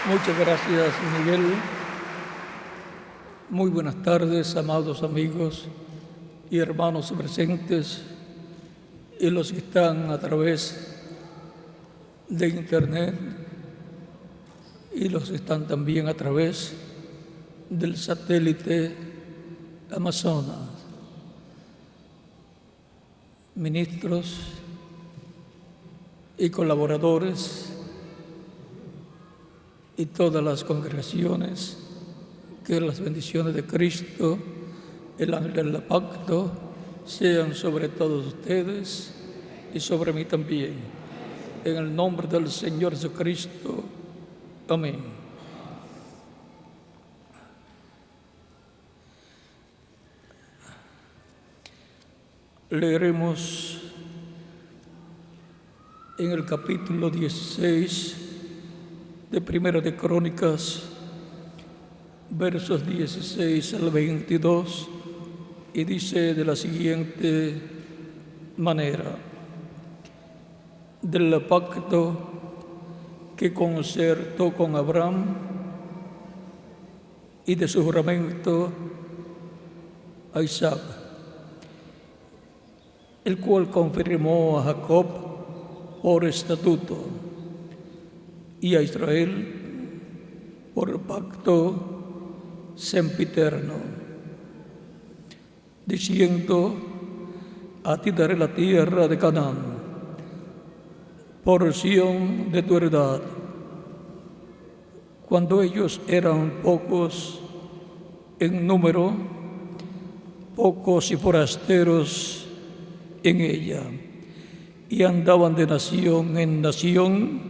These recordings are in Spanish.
Muchas gracias, Miguel. Muy buenas tardes, amados amigos y hermanos presentes y los que están a través de Internet y los que están también a través del satélite Amazonas. Ministros y colaboradores y todas las congregaciones, que las bendiciones de Cristo, el ángel del pacto, sean sobre todos ustedes y sobre mí también. En el nombre del Señor Jesucristo. Amén. Leeremos en el capítulo 16 de Primera de Crónicas, versos 16 al 22, y dice de la siguiente manera: del pacto que concertó con Abraham y de su juramento a Isaac, el cual confirmó a Jacob por estatuto y a Israel por pacto sempiterno, diciendo: a ti daré la tierra de Canaán, porción de tu heredad. Cuando ellos eran pocos en número, pocos y forasteros en ella, y andaban de nación en nación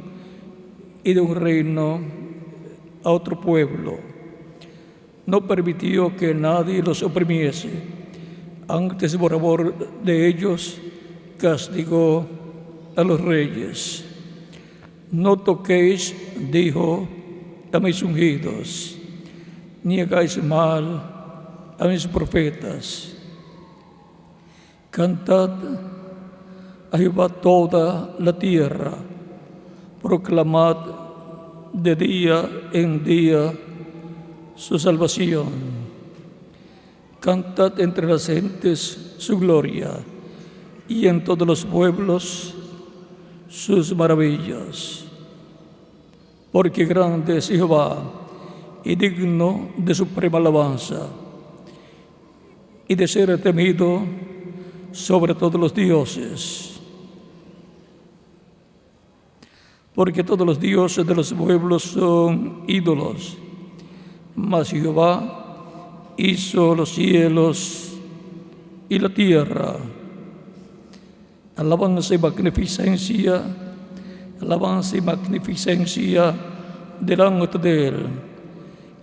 y de un reino a otro pueblo. No permitió que nadie los oprimiese. Antes por amor de ellos castigó a los reyes. No toquéis, dijo, a mis ungidos, ni hagáis mal a mis profetas. Cantad a Jehová toda la tierra, proclamad de día en día su salvación. Cantad entre las gentes su gloria y en todos los pueblos sus maravillas. Porque grande es Jehová y digno de suprema alabanza y de ser temido sobre todos los dioses. Porque todos los dioses de los pueblos son ídolos, mas Jehová hizo los cielos y la tierra. Alabanza y magnificencia delante de él,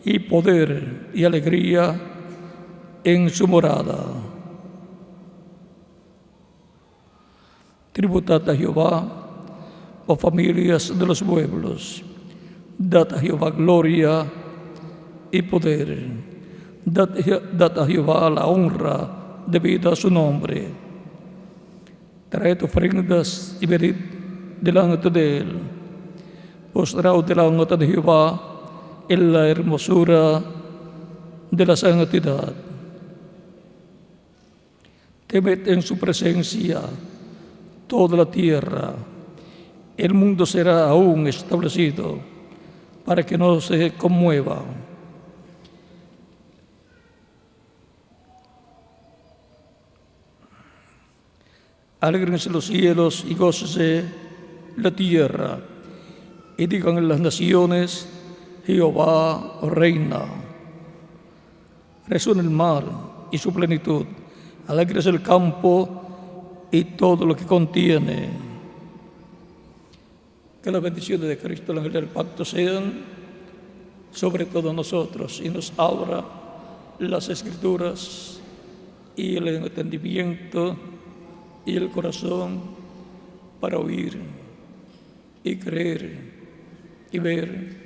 y poder y alegría en su morada. Tributad a Jehová, oh familias de los pueblos, dad a Jehová gloria y poder, dad a Jehová la honra debida a su nombre. Traed ofrendas y venid delante de él, postraos delante de Jehová en la hermosura de la santidad. Temed en su presencia toda la tierra. El mundo será aún establecido para que no se conmueva. Alégrense los cielos y gócese la tierra, y digan en las naciones: Jehová reina. Resuena el mar y su plenitud, alégrese el campo y todo lo que contiene. Que las bendiciones de Cristo, el ángel del pacto, sean sobre todos nosotros y nos abra las Escrituras y el entendimiento y el corazón para oír y creer y ver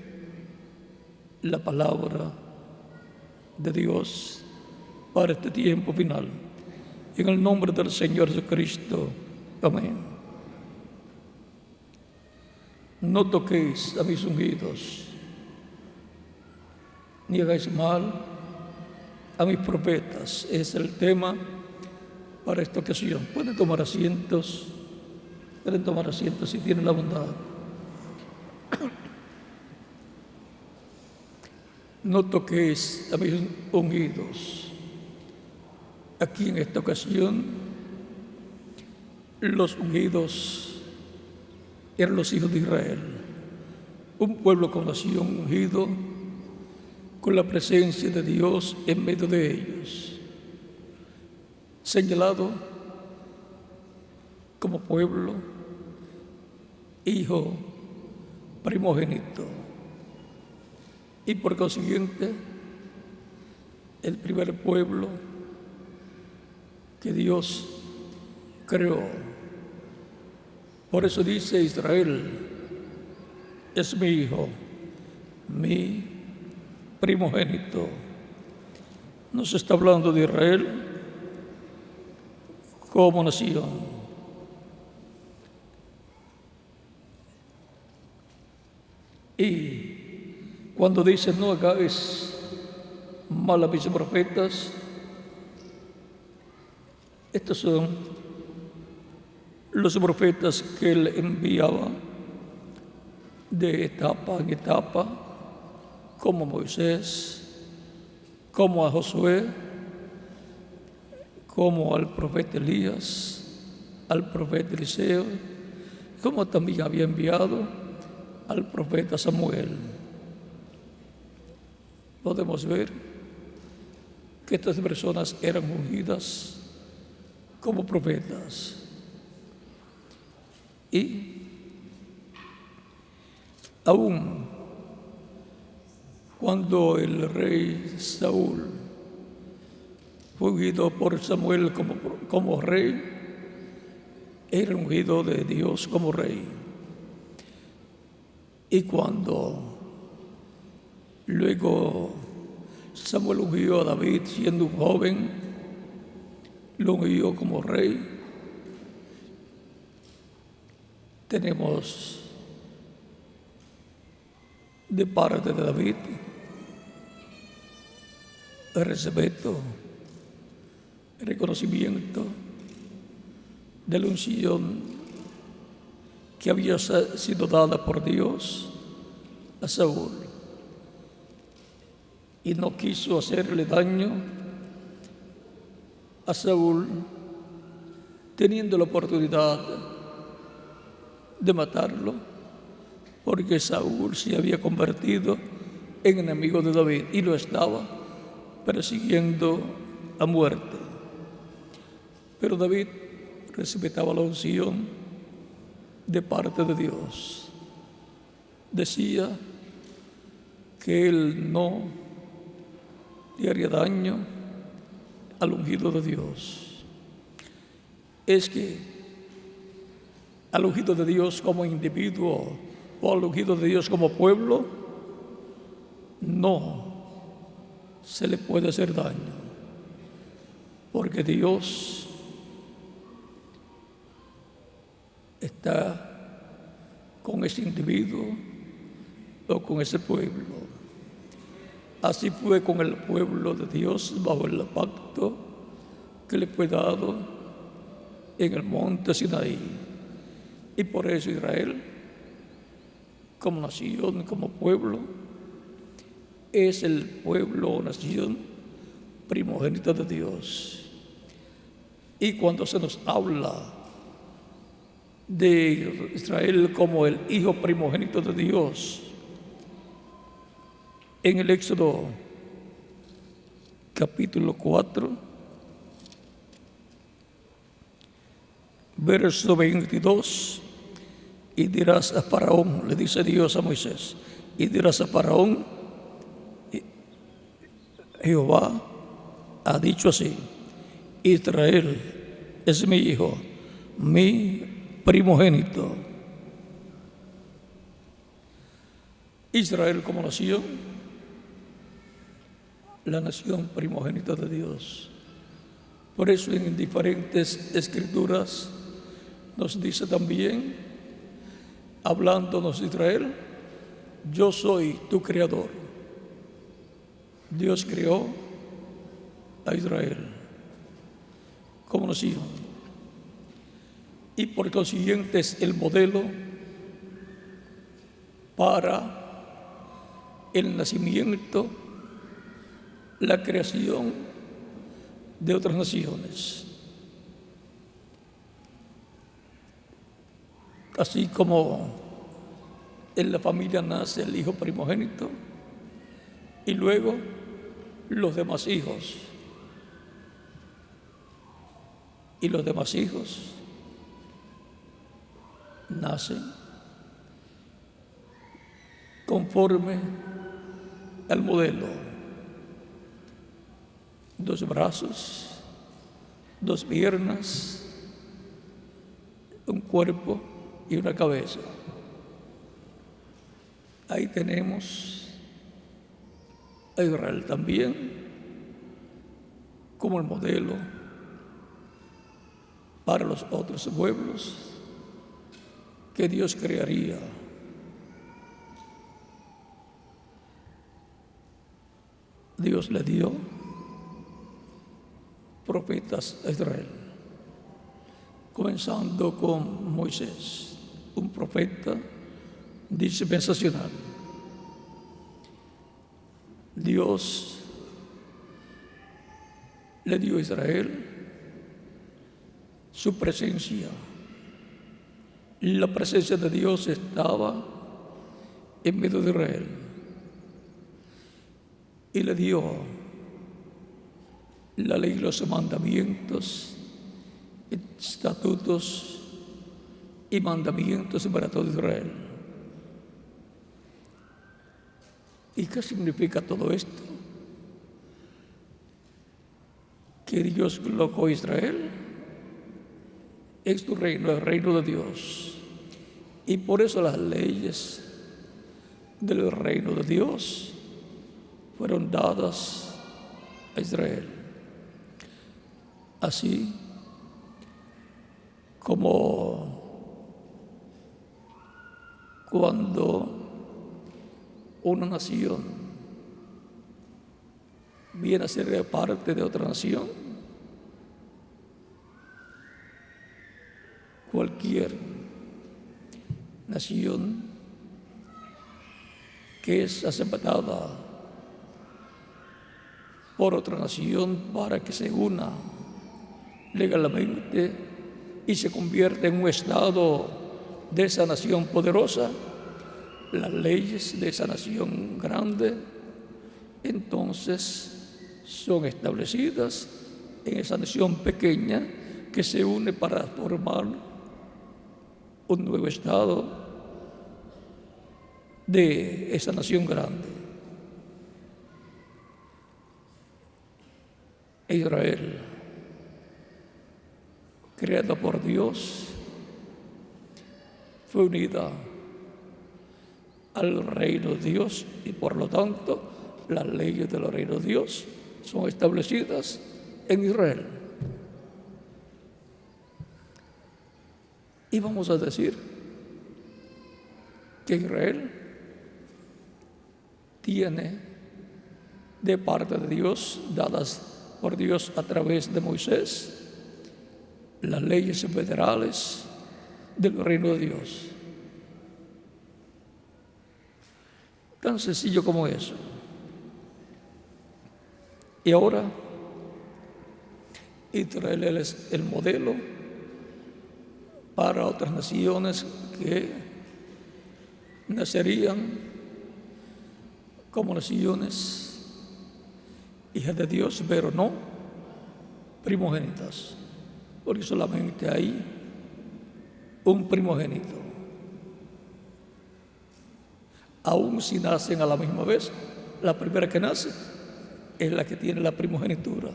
la palabra de Dios para este tiempo final. En el nombre del Señor Jesucristo. Amén. No toquéis a mis ungidos, ni hagáis mal a mis profetas. Es el tema para esta ocasión. Pueden tomar asientos si tienen la bondad. No toquéis a mis ungidos. Aquí en esta ocasión, los ungidos eran los hijos de Israel, un pueblo con nación ungido, con la presencia de Dios en medio de ellos, señalado como pueblo, hijo primogénito, y por consiguiente el primer pueblo que Dios creó. Por eso dice: Israel es mi hijo, mi primogénito. Nos está hablando de Israel como nación. Y cuando dice no hagáis mal a mis profetas, estos son los profetas que él enviaba de etapa en etapa, como Moisés, como a Josué, como al profeta Elías, al profeta Eliseo, como también había enviado al profeta Samuel. Podemos ver que estas personas eran ungidas como profetas. Y aún cuando el rey Saúl fue ungido por Samuel como rey, era ungido de Dios como rey. Y cuando luego Samuel ungió a David siendo un joven, lo ungió como rey, tenemos de parte de David el respeto, el reconocimiento de la unción que había sido dada por Dios a Saúl, y no quiso hacerle daño a Saúl, teniendo la oportunidad de matarlo, porque Saúl se había convertido en enemigo de David y lo estaba persiguiendo a muerte. Pero David respetaba la unción de parte de Dios. Decía que él no le haría daño al ungido de Dios. Es que al ungido de Dios como individuo o al ungido de Dios como pueblo no se le puede hacer daño, porque Dios está con ese individuo o con ese pueblo. Así fue con el pueblo de Dios bajo el pacto que le fue dado en el monte Sinaí. Y por eso Israel, como nación, como pueblo, es el pueblo o nación primogénita de Dios. Y cuando se nos habla de Israel como el hijo primogénito de Dios, en el Éxodo capítulo 4, verso 22, y dirás a Faraón, le dice Dios a Moisés, y dirás a Faraón: Jehová ha dicho así: Israel es mi hijo, mi primogénito. Israel como nación, la nación primogénita de Dios. Por eso en diferentes escrituras nos dice también, hablándonos de Israel: yo soy tu creador. Dios creó a Israel como nación y por consiguiente es el modelo para el nacimiento, la creación de otras naciones. Así como en la familia nace el hijo primogénito y luego los demás hijos. Y los demás hijos nacen conforme al modelo: 2 brazos, 2 piernas, un cuerpo y una cabeza. Ahí tenemos a Israel también como el modelo para los otros pueblos que Dios crearía. Dios le dio profetas a Israel, comenzando con Moisés, un profeta dispensacional. Dios le dio a Israel su presencia. La presencia de Dios estaba en medio de Israel y le dio la ley, los mandamientos, estatutos y mandamientos para todo Israel. ¿Y qué significa todo esto? Que Dios colocó a Israel en su reino, el reino de Dios. Y por eso las leyes del reino de Dios fueron dadas a Israel. Así como cuando una nación viene a ser parte de otra nación, cualquier nación que es aceptada por otra nación para que se una legalmente y se convierta en un estado de esa nación poderosa, las leyes de esa nación grande entonces son establecidas en esa nación pequeña que se une para formar un nuevo estado de esa nación grande. Israel, creada por Dios, fue unida al reino de Dios y por lo tanto las leyes del reino de Dios son establecidas en Israel. Y vamos a decir que Israel tiene de parte de Dios, dadas por Dios a través de Moisés, las leyes federales del reino de Dios. Tan sencillo como eso. Y ahora Israel es el modelo para otras naciones que nacerían como naciones hijas de Dios, pero no primogénitas, porque solamente hay un primogénito. Aún si nacen a la misma vez, la primera que nace es la que tiene la primogenitura.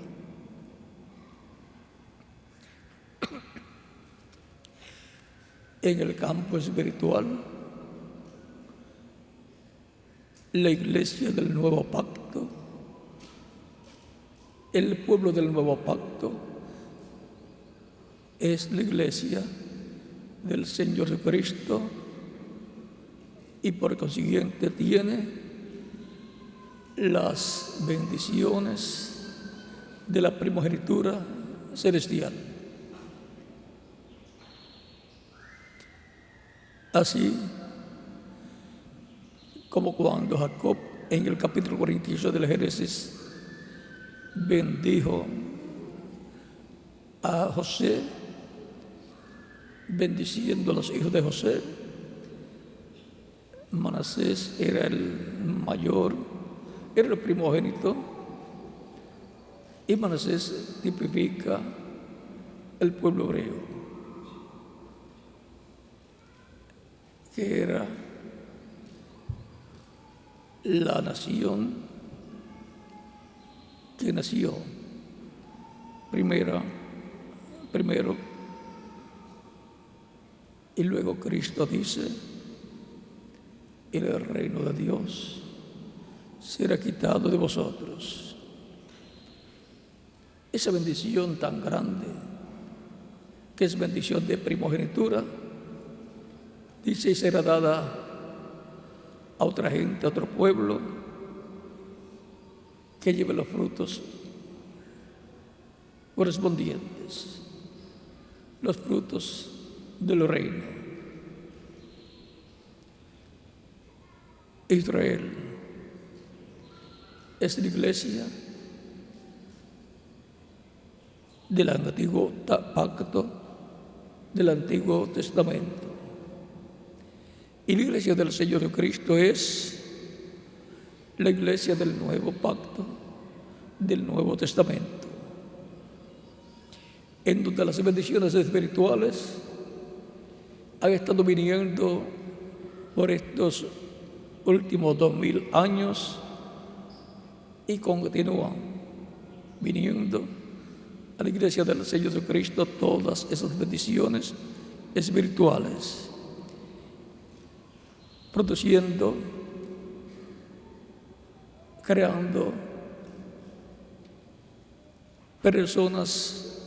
En el campo espiritual, la iglesia del nuevo pacto, el pueblo del nuevo pacto, es la iglesia del Señor Jesucristo y por consiguiente tiene las bendiciones de la primogenitura celestial. Así como cuando Jacob en el capítulo 48 del Génesis bendijo a José, bendiciendo a los hijos de José. Manasés era el mayor, era el primogénito, y Manasés tipifica el pueblo hebreo, que era la nación que nació primero, y luego Cristo dice: el reino de Dios será quitado de vosotros. Esa bendición tan grande, que es bendición de primogenitura, dice, y será dada a otra gente, a otro pueblo, que lleve los frutos correspondientes, los frutos del reino. Israel es la iglesia del antiguo pacto, del Antiguo Testamento. Y la iglesia del Señor Jesucristo es la iglesia del nuevo pacto, del Nuevo Testamento, en donde las bendiciones espirituales han estado viniendo por estos últimos 2000 años y continúan viniendo a la iglesia del Señor Jesucristo todas esas bendiciones espirituales, produciendo, creando personas,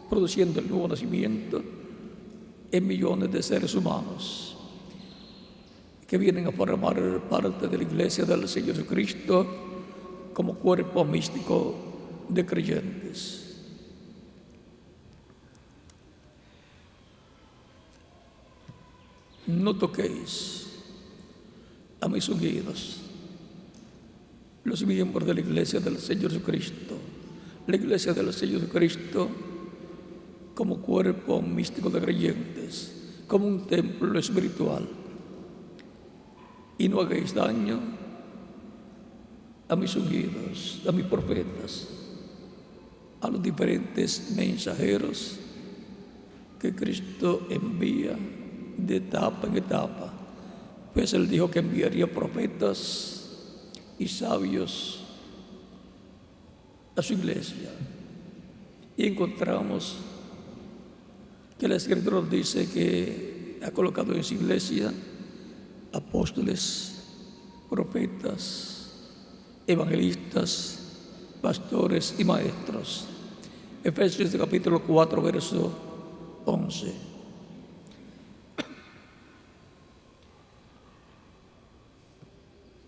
produciendo el nuevo nacimiento en millones de seres humanos que vienen a formar parte de la iglesia del Señor Jesucristo como cuerpo místico de creyentes. No toquéis a mis ungidos, los miembros de la iglesia del Señor Jesucristo, la iglesia del Señor Jesucristo como cuerpo místico de creyentes, como un templo espiritual. Y no hagáis daño a mis ungidos, a mis profetas, a los diferentes mensajeros que Cristo envía de etapa en etapa. Pues Él dijo que enviaría profetas y sabios a su iglesia. Y encontramos que la Escritura dice que ha colocado en su iglesia apóstoles, profetas, evangelistas, pastores y maestros. Efesios capítulo 4, verso 11.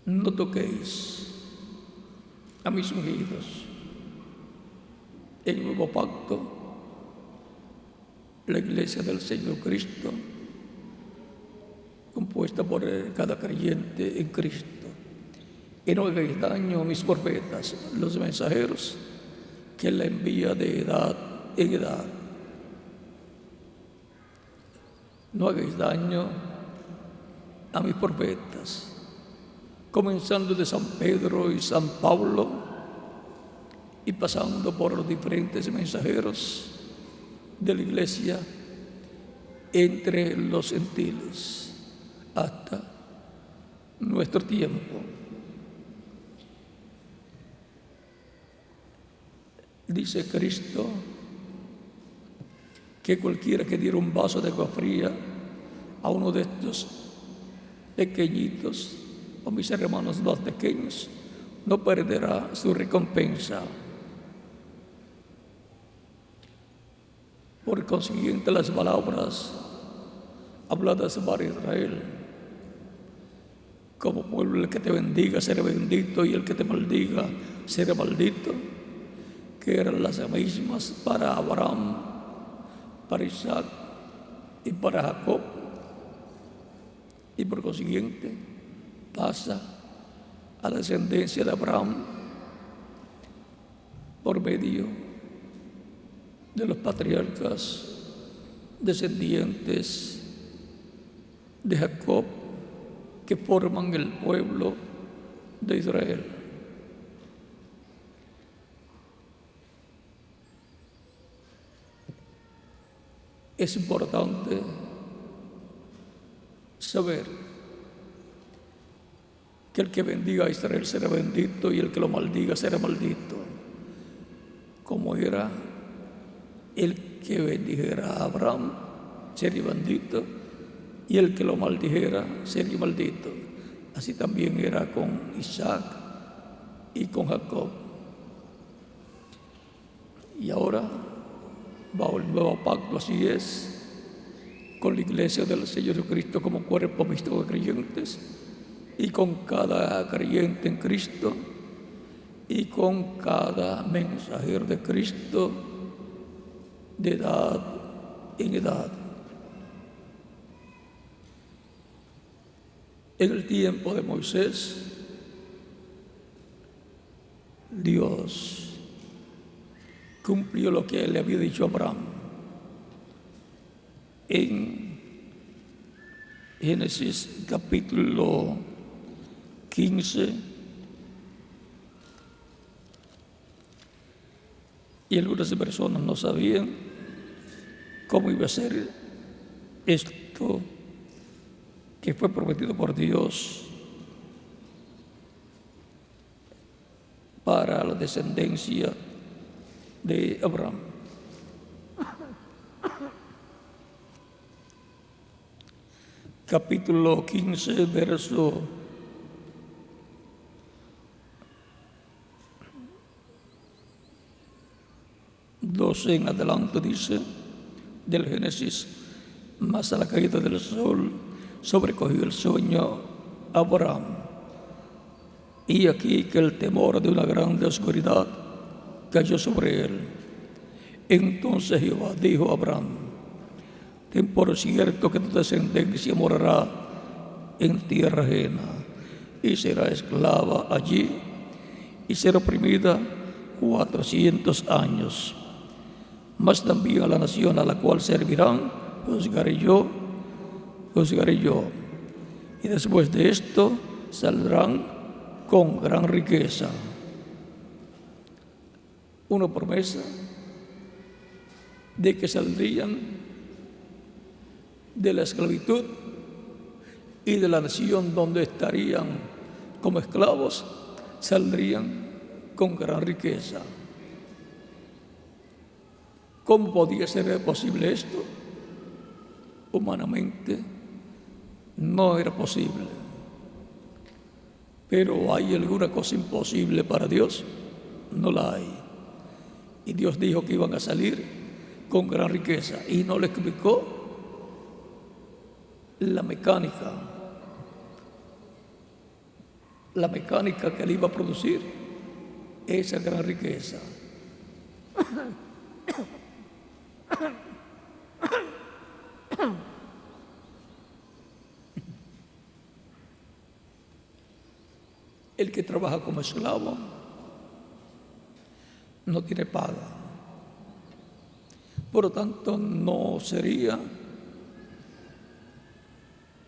No toquéis a mis ungidos. El nuevo pacto, la iglesia del Señor Cristo, compuesta por cada creyente en Cristo. Y no hagáis daño a mis profetas, los mensajeros que Él envía de edad en edad. No hagáis daño a mis profetas, comenzando de San Pedro y San Pablo y pasando por los diferentes mensajeros de la iglesia entre los gentiles hasta nuestro tiempo. Dice Cristo que cualquiera que diera un vaso de agua fría a uno de estos pequeñitos, o mis hermanos más pequeños, no perderá su recompensa. Por consiguiente, las palabras habladas para Israel como pueblo, el que te bendiga será bendito y el que te maldiga será maldito, que eran las mismas para Abraham, para Isaac y para Jacob, y por consiguiente pasa a la descendencia de Abraham por medio de los patriarcas descendientes de Jacob, que forman el pueblo de Israel. Es importante saber que el que bendiga a Israel será bendito y el que lo maldiga será maldito, como era el que bendijera a Abraham sería bendito y el que lo maldijera sería maldito. Así también era con Isaac y con Jacob. Y ahora, bajo el nuevo pacto, así es, con la iglesia del Señor Jesucristo como cuerpo mixto de creyentes, y con cada creyente en Cristo, y con cada mensajero de Cristo, de edad en edad. En el tiempo de Moisés, Dios cumplió lo que le había dicho a Abraham. En Génesis capítulo 15, y algunas personas no sabían cómo iba a ser esto que fue prometido por Dios para la descendencia de Abraham. Capítulo 15, verso 12 en adelante, dice del Génesis: mas a la caída del sol sobrecogió el sueño a Abraham, y aquí que el temor de una grande oscuridad cayó sobre él. Entonces Jehová dijo a Abraham: ten por cierto que tu descendencia morará en tierra ajena, y será esclava allí, y será oprimida 400 años. Mas también a la nación a la cual servirán, juzgaré yo. Y después de esto saldrán con gran riqueza. Una promesa de que saldrían de la esclavitud y de la nación donde estarían como esclavos, saldrían con gran riqueza. ¿Cómo podía ser posible esto? Humanamente no era posible. Pero ¿hay alguna cosa imposible para Dios? No la hay. Y Dios dijo que iban a salir con gran riqueza y no le explicó la mecánica que le iba a producir esa gran riqueza. El que trabaja como esclavo no tiene paga. Por lo tanto, no sería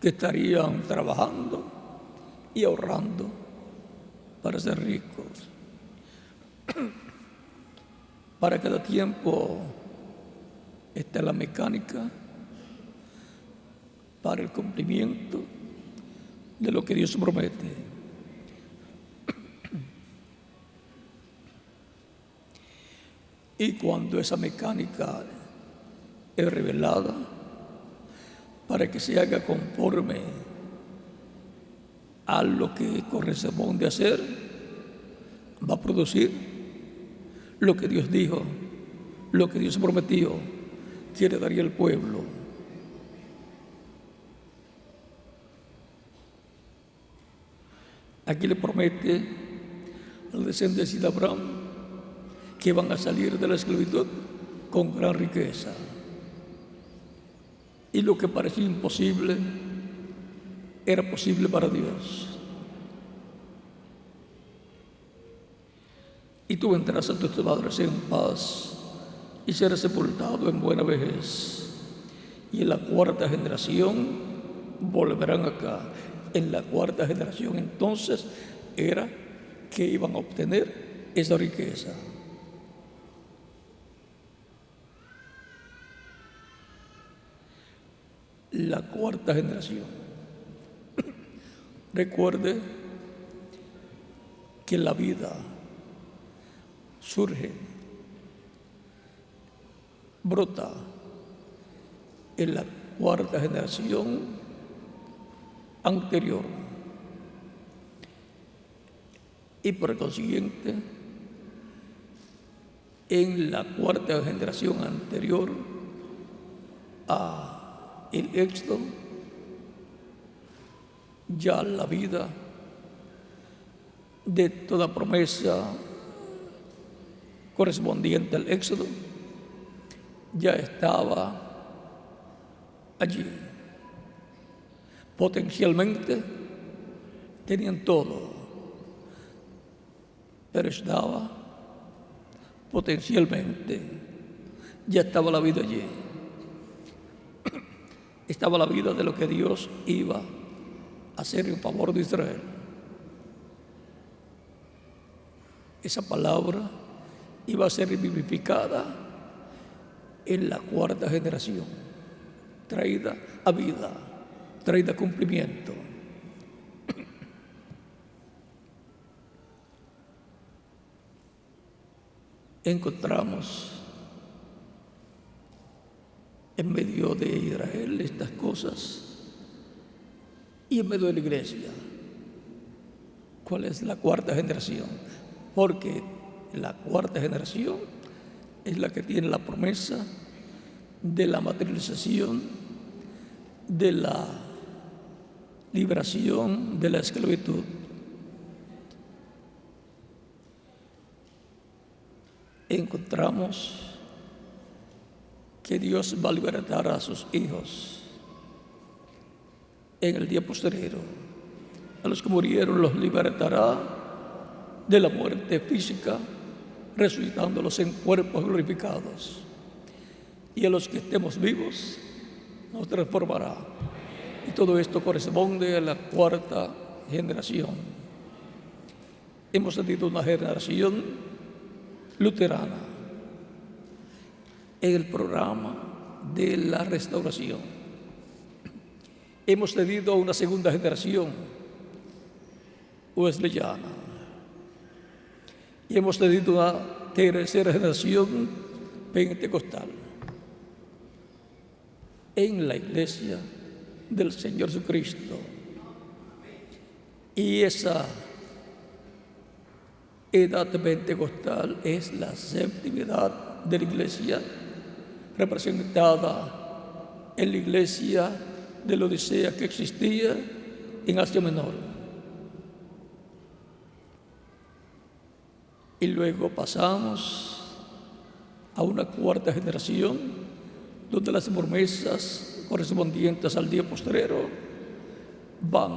que estarían trabajando y ahorrando para ser ricos. Para cada tiempo está la mecánica para el cumplimiento de lo que Dios promete. Y cuando esa mecánica es revelada para que se haga conforme a lo que corresponde hacer, va a producir lo que Dios dijo, lo que Dios prometió que le daría al pueblo. aquí le promete a la descendencia de Abraham que van a salir de la esclavitud con gran riqueza. Y lo que parecía imposible era posible para Dios. Y tú vendrás a tus padres en paz y serás sepultado en buena vejez. Y en la cuarta generación volverán acá. En la cuarta generación entonces era que iban a obtener esa riqueza. La cuarta generación. Recuerde que la vida surge, brota en la cuarta generación anterior. Y por consiguiente, en la cuarta generación anterior a el Éxodo, ya la vida de toda promesa correspondiente al Éxodo ya estaba allí. Potencialmente tenían todo, pero estaba potencialmente, ya estaba la vida allí. Estaba la vida de lo que Dios iba a hacer en favor de Israel. Esa palabra iba a ser vivificada en la cuarta generación, traída a vida, traída a cumplimiento. Encontramos en medio de Israel estas cosas y en medio de la iglesia. ¿Cuál es la cuarta generación? Porque la cuarta generación es la que tiene la promesa de la materialización, de la liberación de la esclavitud. Encontramos que Dios va a libertar a sus hijos en el día postrero. A los que murieron los libertará de la muerte física, resucitándolos en cuerpos glorificados. Y a los que estemos vivos nos transformará. Y todo esto corresponde a la cuarta generación. Hemos tenido una generación luterana en el programa de la restauración. Hemos tenido una segunda generación wesleyana. Y hemos tenido una tercera generación pentecostal en la iglesia del Señor Jesucristo. Y esa edad pentecostal es la séptima edad de la iglesia, representada en la iglesia de la Odisea que existía en Asia Menor. Y luego pasamos a una cuarta generación donde las promesas correspondientes al día postrero van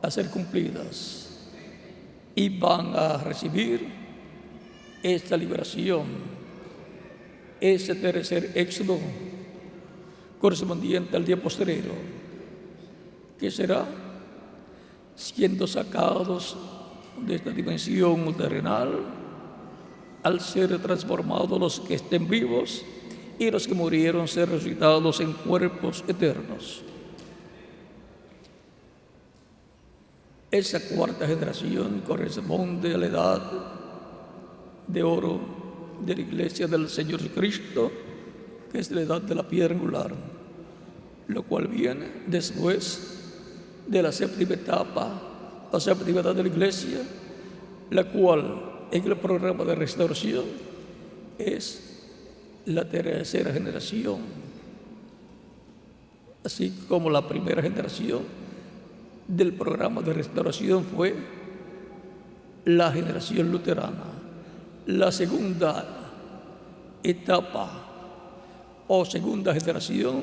a ser cumplidas y van a recibir esta liberación, ese tercer éxodo correspondiente al día postrero, que será siendo sacados de esta dimensión terrenal al ser transformados los que estén vivos y los que murieron ser resucitados en cuerpos eternos. Esa cuarta generación corresponde a la edad de oro de la iglesia del Señor Jesucristo, que es la edad de la piedra angular, lo cual viene después de la séptima etapa, la séptima edad de la iglesia, la cual en el programa de restauración es la tercera generación, así como la primera generación del programa de restauración fue la generación luterana. La segunda etapa o segunda generación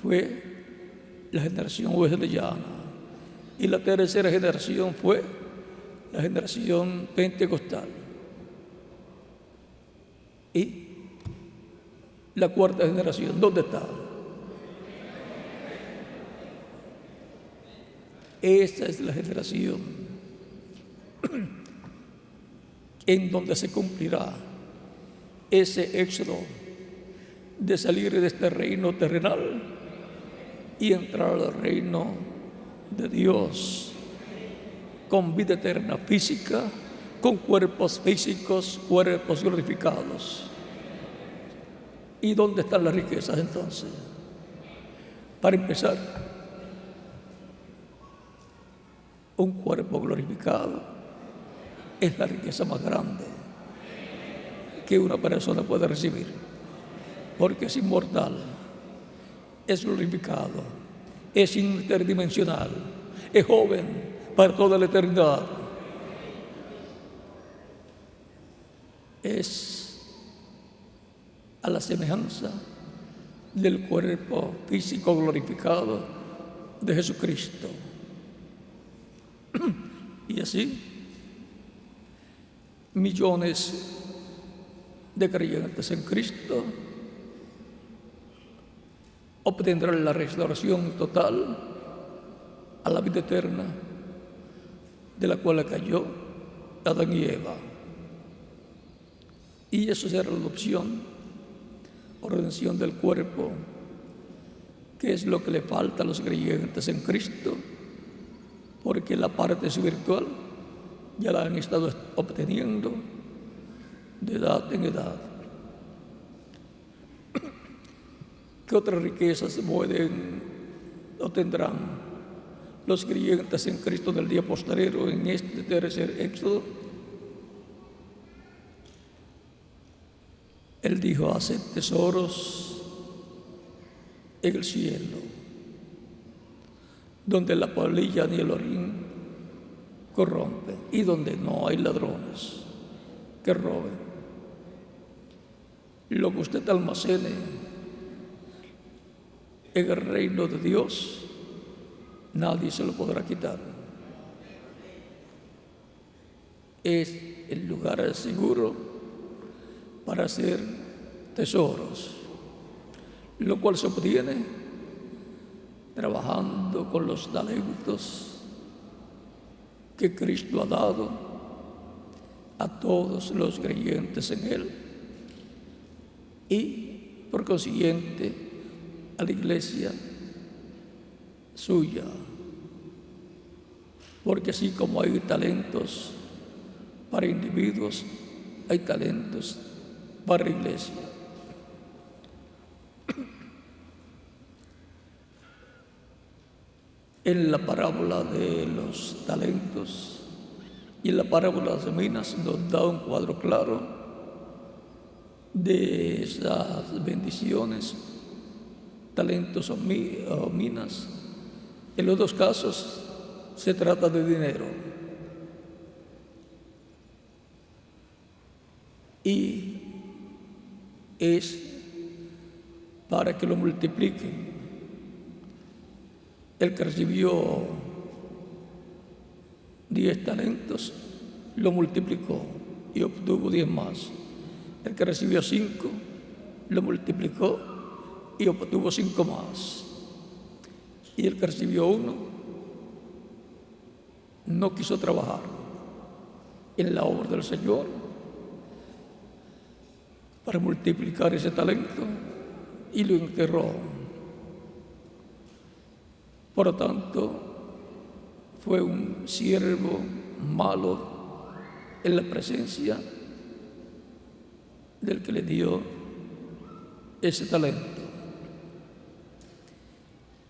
fue la generación wesleyana. Y la tercera generación fue la generación pentecostal. Y la cuarta generación, ¿dónde está? Esta es la generación en donde se cumplirá ese éxodo de salir de este reino terrenal y entrar al reino de Dios con vida eterna física, con cuerpos físicos, cuerpos glorificados. ¿Y dónde están las riquezas entonces? Para empezar, un cuerpo glorificado es la riqueza más grande que una persona puede recibir, porque es inmortal, es glorificado, es interdimensional, es joven para toda la eternidad. Es a la semejanza del cuerpo físico glorificado de Jesucristo. Y así, millones de creyentes en Cristo obtendrán la restauración total a la vida eterna de la cual cayó Adán y Eva. Y eso será la adopción o redención del cuerpo, que es lo que le falta a los creyentes en Cristo, porque la parte espiritual ya la han estado obteniendo de edad en edad. ¿Qué otras riquezas pueden o tendrán los creyentes en Cristo del día postrero en este tercer éxodo? Él dijo: haced tesoros en el cielo, donde la polilla ni el orín corrompen y donde no hay ladrones que roben. Lo que usted almacene en el reino de Dios, nadie se lo podrá quitar. Es el lugar seguro para hacer tesoros, lo cual se obtiene trabajando con los talentos que Cristo ha dado a todos los creyentes en Él y, por consiguiente, a la iglesia suya. Porque así como hay talentos para individuos, hay talentos para la iglesia. En la parábola de los talentos y en la parábola de las minas nos da un cuadro claro de esas bendiciones, talentos o minas. En los dos casos se trata de dinero. Y es para que lo multipliquen. El que recibió 10 talentos lo multiplicó y obtuvo 10 más. El que recibió 5 lo multiplicó y obtuvo 5 más. Y el que recibió 1 no quiso trabajar en la obra del Señor para multiplicar ese talento y lo enterró. Por lo tanto, fue un siervo malo en la presencia del que le dio ese talento.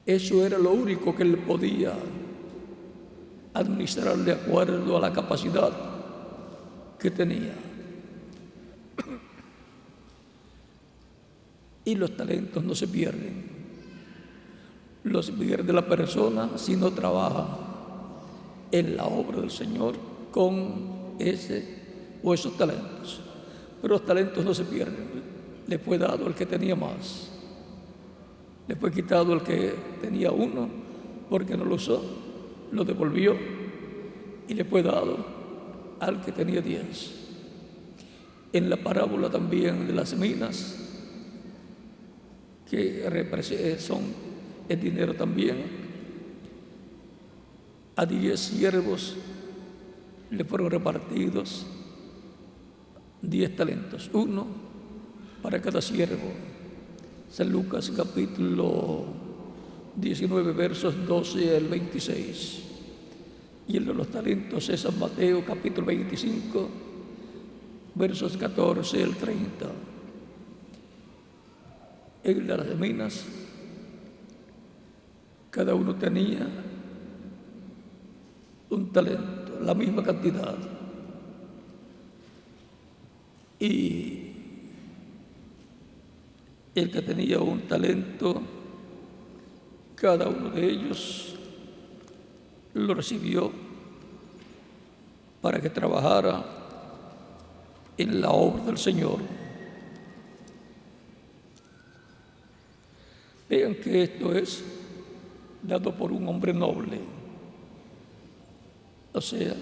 Eso era lo único que él podía administrar de acuerdo a la capacidad que tenía. Y los talentos no se pierden. los pierde la persona si no trabaja en la obra del Señor con ese o esos talentos. Pero los talentos no se pierden. Le fue dado al que tenía más. Le fue quitado al que tenía uno porque no lo usó, lo devolvió y le fue dado al que tenía 10. En la parábola también de las minas, que son el dinero también, a 10 siervos le fueron repartidos 10 talentos, uno para cada siervo. San Lucas capítulo 19, versos 12 al 26. Y el de los talentos es San Mateo capítulo 25, versos 14 al 30. En las minas, cada uno tenía un talento, la misma cantidad. Y el que tenía un talento, cada uno de ellos lo recibió para que trabajara en la obra del Señor. Vean que esto es dado por un hombre noble, o sea,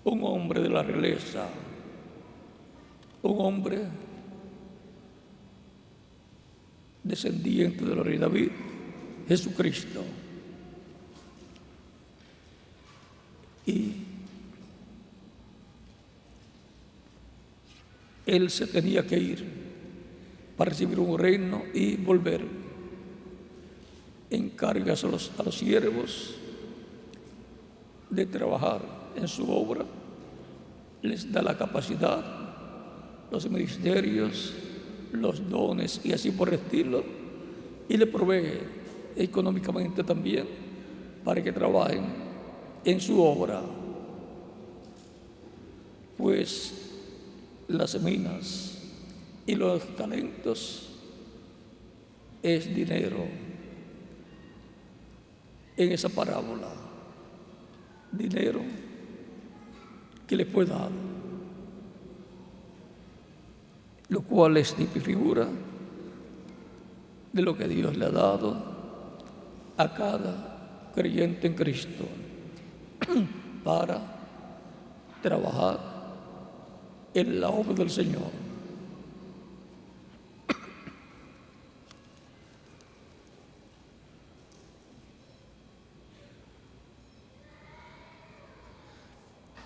un hombre de la realeza, un hombre descendiente del rey David, Jesucristo. Y él se tenía que ir para recibir un reino y volver. Encargas a los siervos de trabajar en su obra, les da la capacidad, los ministerios, los dones y así por el estilo, y le provee económicamente también para que trabajen en su obra. Pues las minas y los talentos es dinero en esa parábola, dinero que le fue dado, lo cual es figura de lo que Dios le ha dado a cada creyente en Cristo para trabajar en la obra del Señor.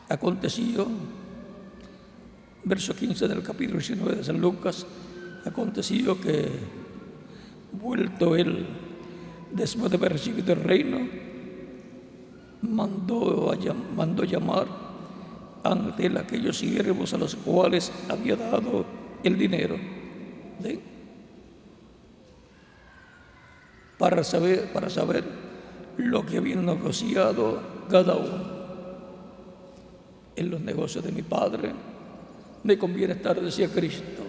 Aconteció, verso 15 del capítulo 19 de San Lucas, aconteció que, vuelto él, después de haber recibido el reino, mandó llamar ante él aquellos siervos a los cuales había dado el dinero, para saber lo que habían negociado cada uno. En los negocios de mi Padre me conviene estar, decía Cristo,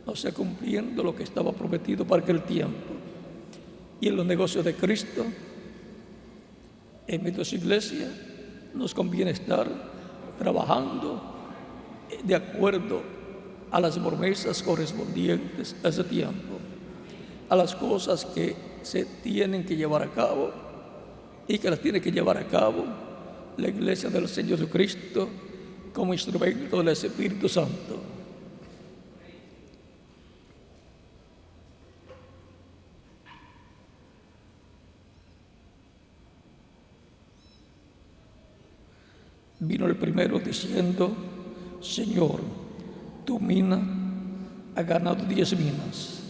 o sea, cumpliendo lo que estaba prometido para aquel tiempo. Y en los negocios de Cristo, en medio de su iglesia, nos conviene estar trabajando de acuerdo a las promesas correspondientes a ese tiempo, a las cosas que se tienen que llevar a cabo y que las tiene que llevar a cabo la iglesia del Señor Jesucristo como instrumento del Espíritu Santo. Vino el primero diciendo: Señor, tu mina ha ganado 10 minas.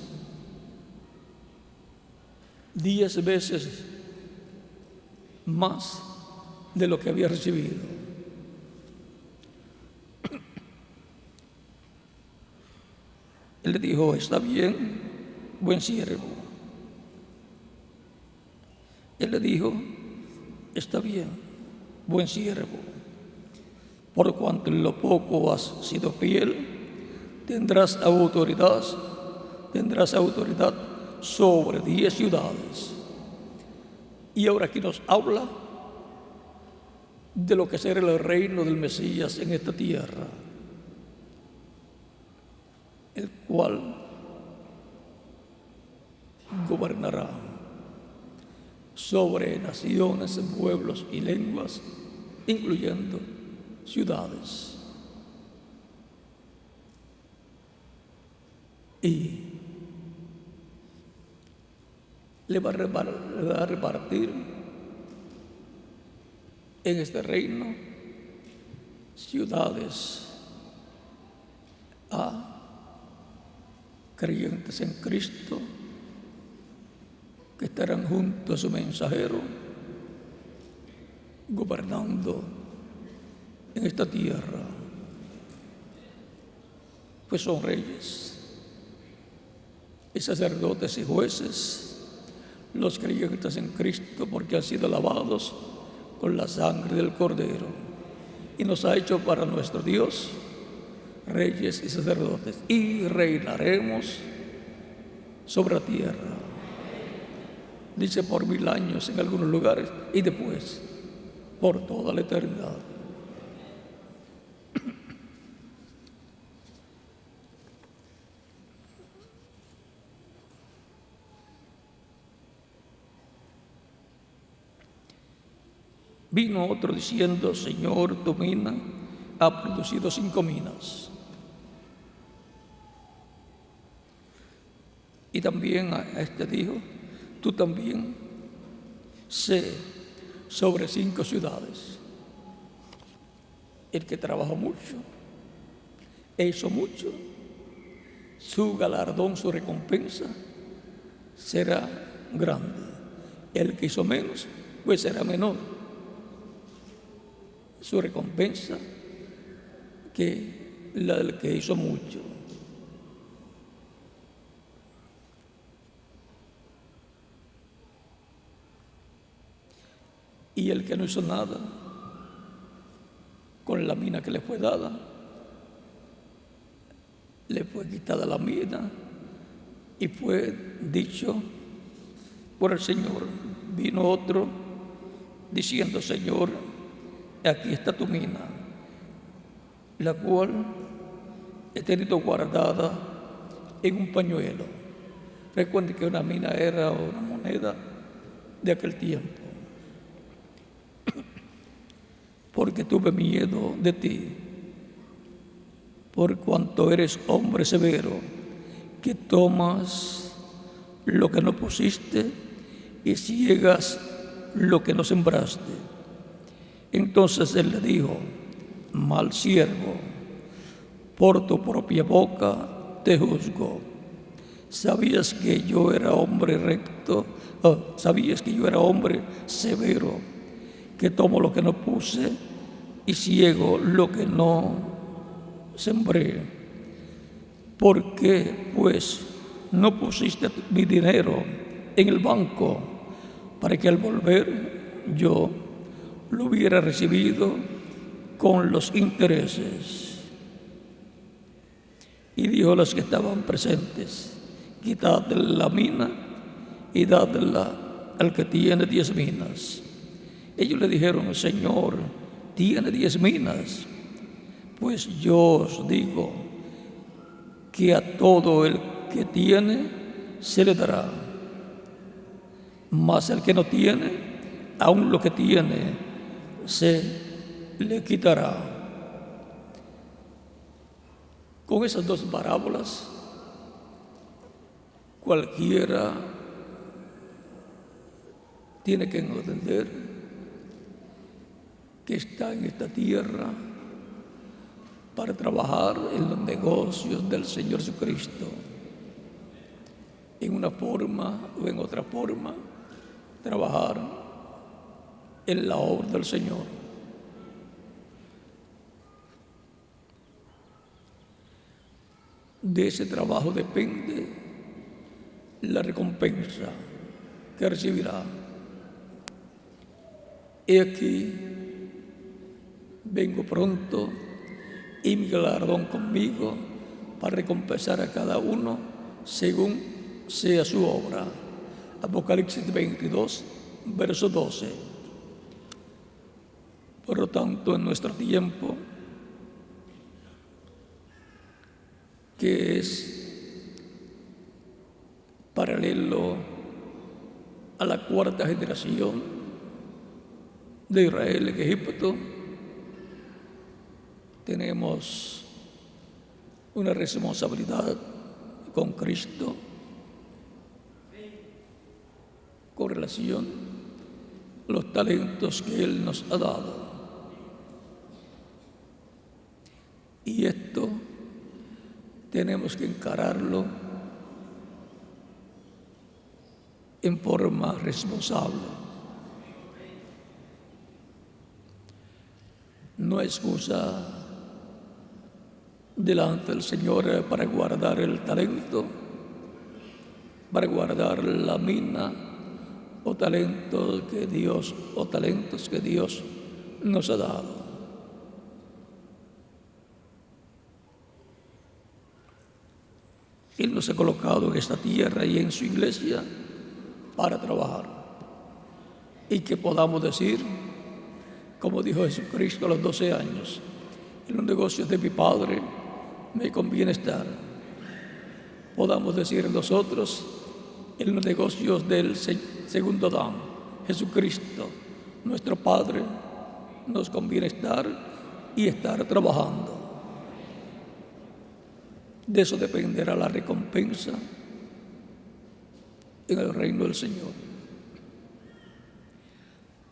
10 veces más de lo que había recibido. Él le dijo: está bien, buen siervo. Él le dijo: está bien, buen siervo. Por cuanto en lo poco has sido fiel, tendrás autoridad sobre 10 ciudades. Y ahora aquí nos habla de lo que será el reino del Mesías en esta tierra, el cual gobernará sobre naciones, pueblos y lenguas, incluyendo ciudades. Y le va a repartir en este reino ciudades a creyentes en Cristo que estarán junto a su mensajero, gobernando en esta tierra, pues son reyes y sacerdotes y jueces, los creyentes en Cristo, porque han sido lavados con la sangre del Cordero, y nos ha hecho para nuestro Dios reyes y sacerdotes, y reinaremos sobre la tierra. Dice por 1000 años en algunos lugares, y después por toda la eternidad. Vino otro diciendo: Señor, tu mina ha producido 5 minas. Y también a este dijo: tú también sé sobre 5 ciudades. El que trabajó mucho, hizo mucho, su galardón, su recompensa será grande. El que hizo menos, pues será menor su recompensa que la del que hizo mucho. Y el que no hizo nada con la mina que le fue dada, le fue quitada la mina y fue dicho por el Señor. Vino otro diciendo: Señor, aquí está tu mina, la cual he tenido guardada en un pañuelo. Recuerden que una mina era una moneda de aquel tiempo. Porque tuve miedo de ti, por cuanto eres hombre severo, que tomas lo que no pusiste y ciegas lo que no sembraste. Entonces él le dijo: mal siervo, por tu propia boca te juzgo. ¿Sabías que yo era hombre recto? ¿Sabías que yo era hombre severo, que tomo lo que no puse y ciego lo que no sembré? ¿Por qué, pues, no pusiste mi dinero en el banco para que al volver yo lo hubiera recibido con los intereses? Y dijo a los que estaban presentes: quitad la mina y dadla al que tiene 10 minas. Ellos le dijeron: Señor, tiene 10 minas. Pues yo os digo que a todo el que tiene se le dará, mas el que no tiene, aun lo que tiene se le quitará. Con esas 2 parábolas, cualquiera tiene que entender que está en esta tierra para trabajar en los negocios del Señor Jesucristo, en una forma o en otra forma, trabajar en la obra del Señor. De ese trabajo depende la recompensa que recibirá. He aquí, vengo pronto, y mi galardón conmigo, para recompensar a cada uno según sea su obra. Apocalipsis 22, verso 12. Por lo tanto, en nuestro tiempo, que es paralelo a la cuarta generación de Israel en Egipto, tenemos una responsabilidad con Cristo con relación a los talentos que Él nos ha dado. Y esto tenemos que encararlo en forma responsable. No hay excusa delante del Señor para guardar el talento, para guardar la mina o talentos que Dios nos ha dado. Él nos ha colocado en esta tierra y en su iglesia para trabajar y que podamos decir, como dijo Jesucristo a los 12 años, en los negocios de mi Padre me conviene estar. Podamos decir nosotros, en los negocios del segundo Adán, Jesucristo, nuestro Padre, nos conviene estar y estar trabajando. De eso dependerá la recompensa en el reino del Señor.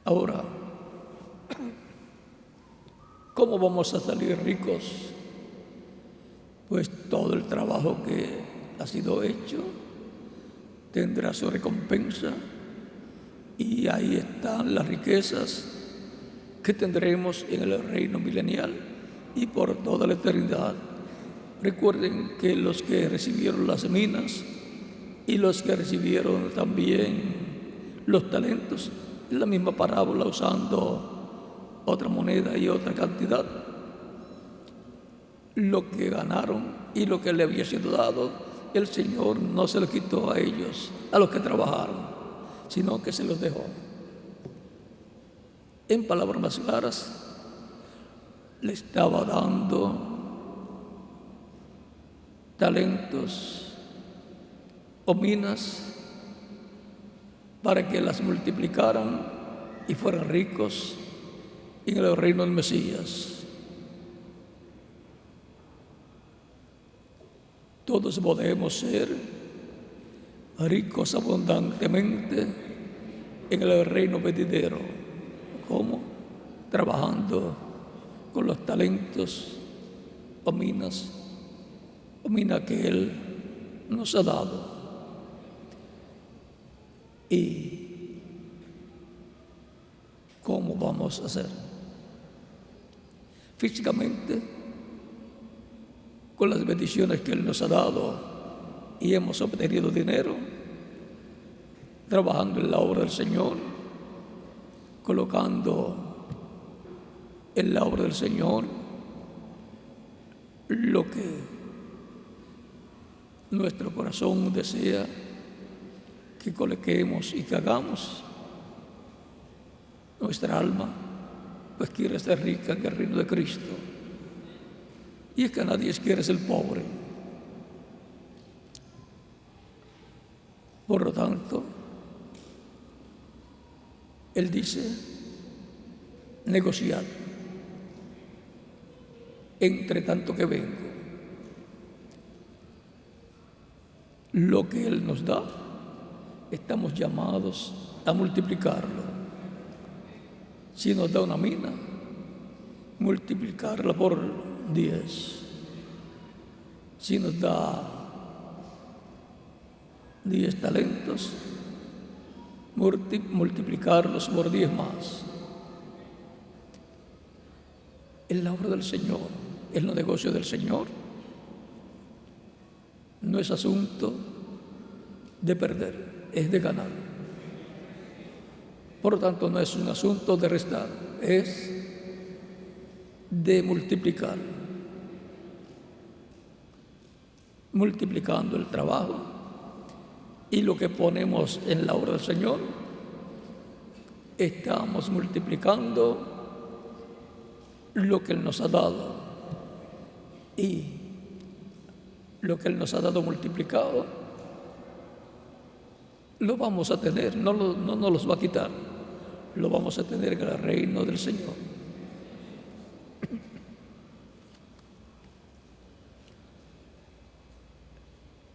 Ahora, ¿cómo vamos a salir ricos? Pues todo el trabajo que ha sido hecho tendrá su recompensa y ahí están las riquezas que tendremos en el reino milenial y por toda la eternidad. Recuerden que los que recibieron las minas y los que recibieron también los talentos, es la misma parábola usando otra moneda y otra cantidad. Lo que ganaron y lo que le había sido dado, el Señor no se lo quitó a ellos, a los que trabajaron, sino que se los dejó. En palabras más claras, le estaba dando talentos o minas para que las multiplicaran y fueran ricos en el reino del Mesías. Todos podemos ser ricos abundantemente en el reino venidero. ¿Cómo? Trabajando con los talentos o minas que Él nos ha dado. ¿Y cómo vamos a hacer? Físicamente, con las bendiciones que Él nos ha dado y hemos obtenido dinero, trabajando en la obra del Señor, colocando en la obra del Señor lo que nuestro corazón desea que coloquemos y que hagamos. Nuestra alma pues quiere ser rica en el reino de Cristo. Y es que nadie quiere ser pobre. Por lo tanto, Él dice, negociad, entre tanto que vengo. Lo que Él nos da, estamos llamados a multiplicarlo. Si nos da una mina, multiplicarla por 10. Si nos da 10 talentos, multiplicarlos por 10 más. Es la obra del Señor, es el negocio del Señor. No es asunto de perder, es de ganar. Por lo tanto, no es un asunto de restar, es de multiplicar. Multiplicando el trabajo y lo que ponemos en la obra del Señor, estamos multiplicando lo que Él nos ha dado. Y lo que Él nos ha dado multiplicado, lo vamos a tener, no nos los va a quitar, lo vamos a tener en el reino del Señor.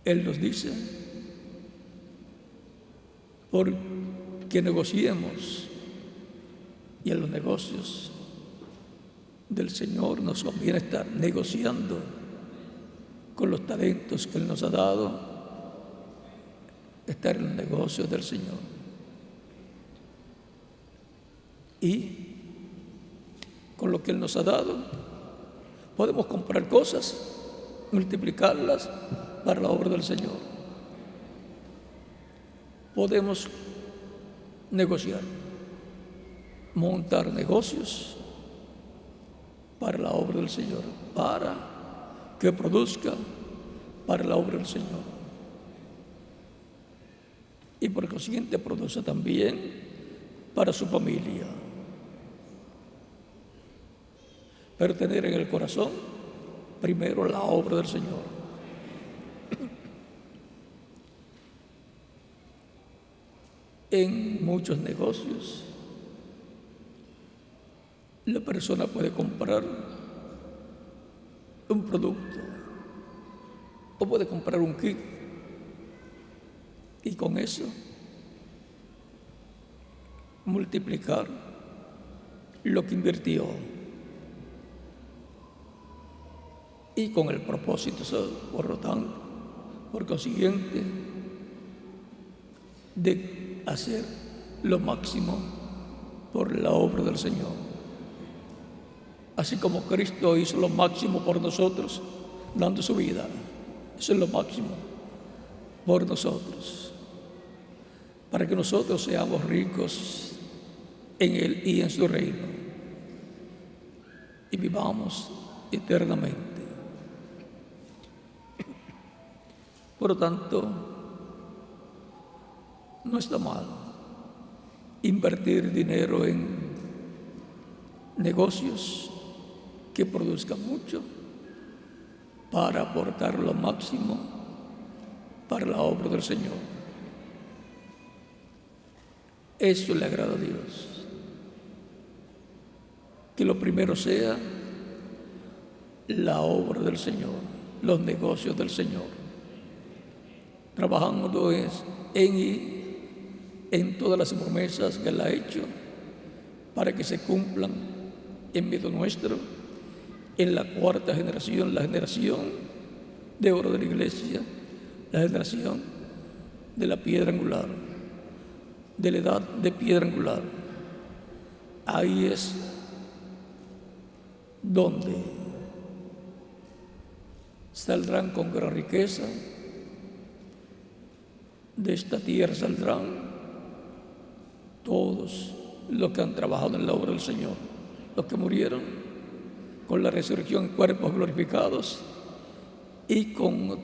Él nos dice, porque negociemos, y en los negocios del Señor nos conviene estar negociando con los talentos que Él nos ha dado, estar en los negocios del Señor. Y con lo que Él nos ha dado, podemos comprar cosas, multiplicarlas para la obra del Señor. Podemos negociar, montar negocios para la obra del Señor, para que produzca para la obra del Señor. Y por consiguiente produce también para su familia. Pero tener en el corazón primero la obra del Señor. En muchos negocios, la persona puede comprar un producto o puede comprar un kit y con eso multiplicar lo que invirtió y con el propósito, por lo tanto, por consiguiente, de hacer lo máximo por la obra del Señor. Así como Cristo hizo lo máximo por nosotros, dando su vida. Eso es lo máximo por nosotros, para que nosotros seamos ricos en Él y en su reino y vivamos eternamente. Por lo tanto, no está mal invertir dinero en negocios que produzcan mucho para aportar lo máximo para la obra del Señor. Eso le agrada a Dios. Que lo primero sea la obra del Señor, los negocios del Señor, trabajando en todas las promesas que Él ha hecho para que se cumplan en medio nuestro, en la cuarta generación, la generación de oro de la iglesia, la generación de la piedra angular, de la edad de piedra angular. Ahí es donde saldrán con gran riqueza, de esta tierra saldrán todos los que han trabajado en la obra del Señor, los que murieron con la resurrección en cuerpos glorificados y con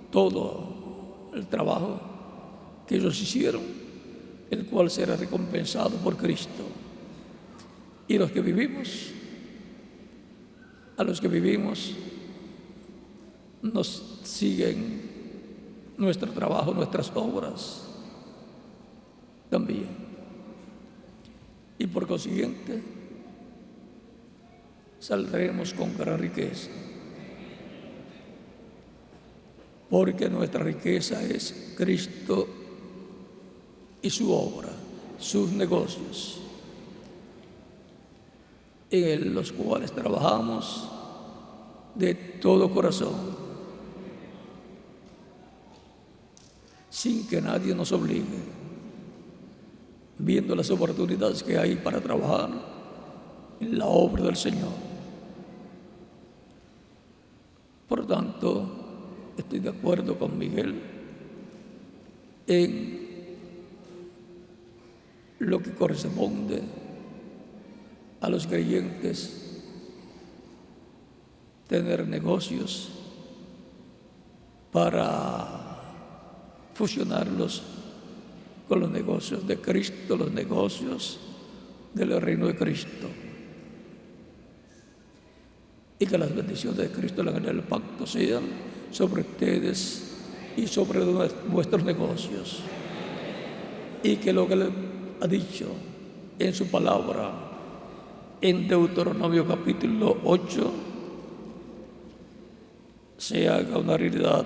todo el trabajo que ellos hicieron, el cual será recompensado por Cristo. Y los que vivimos, a los que vivimos, nos siguen nuestro trabajo, nuestras obras también. Y por consiguiente, saldremos con gran riqueza. Porque nuestra riqueza es Cristo y su obra, sus negocios, en los cuales trabajamos de todo corazón, sin que nadie nos obligue, viendo las oportunidades que hay para trabajar en la obra del Señor. Por tanto, estoy de acuerdo con Miguel en lo que corresponde a los creyentes tener negocios para fusionarlos con los negocios de Cristo, los negocios del reino de Cristo. Y que las bendiciones de Cristo, el ángel del pacto, sean sobre ustedes y sobre vuestros negocios. Y que lo que Él ha dicho en su palabra, en Deuteronomio capítulo 8, se haga una realidad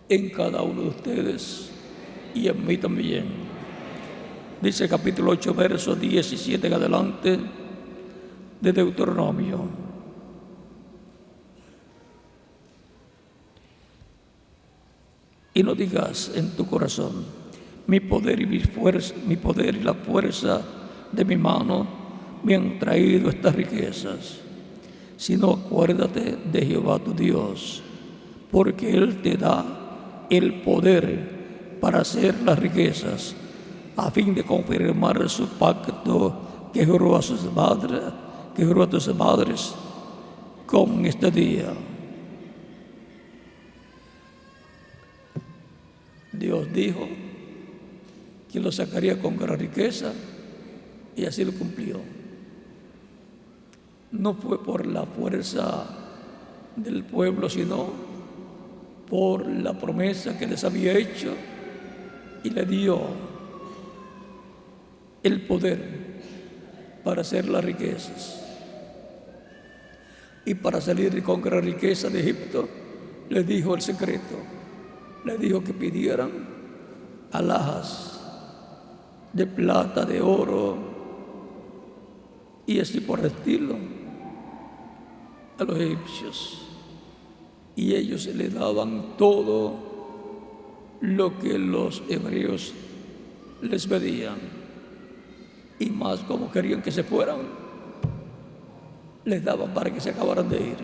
en cada uno de ustedes y en mí también. Dice capítulo 8, versos 17 en adelante de Deuteronomio: y no digas en tu corazón, mi poder y la fuerza de mi mano me han traído estas riquezas, sino acuérdate de Jehová tu Dios, porque Él te da el poder para hacer las riquezas, a fin de confirmar su pacto que juró a tus padres con este día. Dios dijo que lo sacaría con gran riqueza y así lo cumplió. No fue por la fuerza del pueblo, sino por la promesa que les había hecho, y le dio el poder para hacer las riquezas. Y para salir con gran riqueza de Egipto, les dijo el secreto. Le dijo que pidieran alhajas de plata, de oro y así por el estilo a los egipcios. Y ellos le daban todo lo que los hebreos les pedían. Y más, como querían que se fueran, les daban para que se acabaran de ir.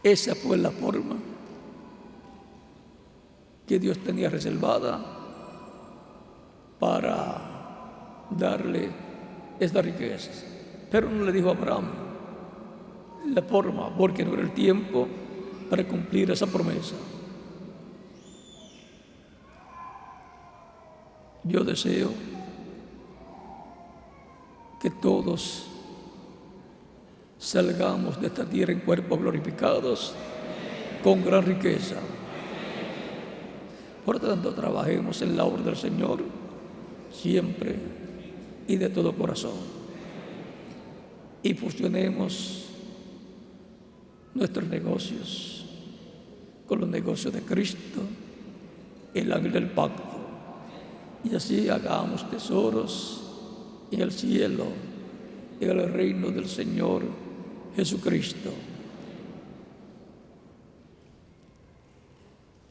Esa fue la forma que Dios tenía reservada para darle estas riquezas. Pero no le dijo a Abraham la forma, porque no era el tiempo para cumplir esa promesa. Yo deseo que todos salgamos de esta tierra en cuerpos glorificados con gran riqueza. Por tanto, trabajemos en la obra del Señor siempre y de todo corazón, y fusionemos nuestros negocios con los negocios de Cristo, el ángel del pacto, y así hagamos tesoros en el cielo, en el reino del Señor Jesucristo.